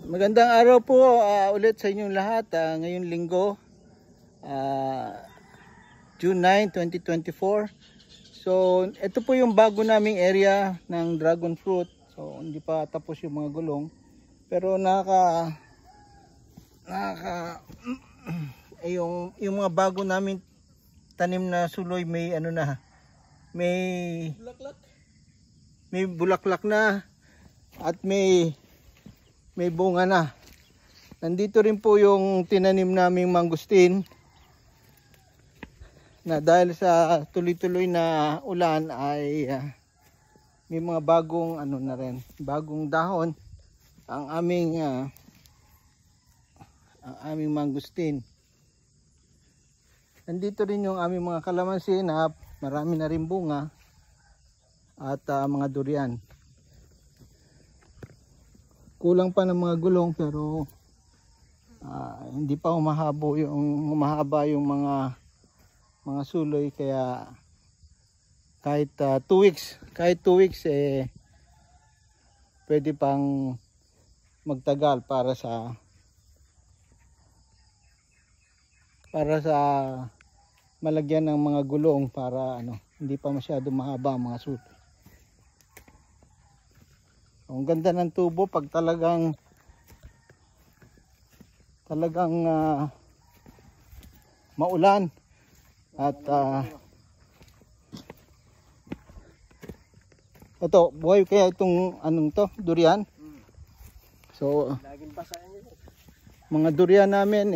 Magandang araw po ulit sa inyong lahat. Ngayong linggo, June 9, 2024. So, ito po yung bago naming area ng dragon fruit. So, hindi pa tapos yung mga gulong. Pero yung mga bago namin tanim na suloy may ano na, may bulaklak na at may bunga na. Nandito rin po yung tinanim naming mangustin na dahil sa tuloy-tuloy na ulan ay may mga bagong ano na rin, bagong dahon ang aming mangustin. Nandito rin yung aming mga kalamansi na marami na rin bunga at mga durian. Kulang pa ng mga gulong pero hindi pa humahaba yung mga suloy, kaya kahit 2 weeks pwede pang magtagal para sa malagyan ng mga gulong para hindi pa masyado mahaba ang mga suloy. Ang ganda ng tubo pag talagang maulan at ito buhay kaya itong durian. So mga durian namin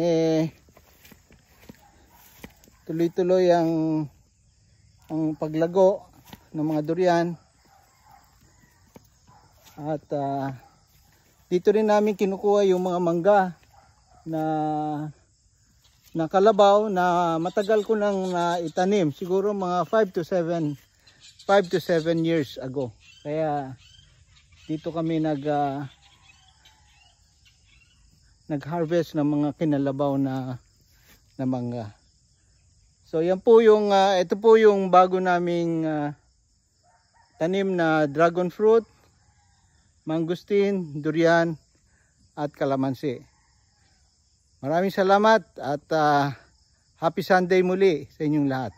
tuloy-tuloy ang paglago ng mga durian. At dito rin namin kinukuha yung mga mangga na kalabaw na matagal ko nang itanim, siguro mga 5 to 7 years ago. Kaya dito kami nag-harvest ng mga kinalabaw na mangga. So yan po yung ito po yung bago naming tanim na dragon fruit, mangustin, durian at kalamansi. Maraming salamat at happy Sunday muli sa inyong lahat.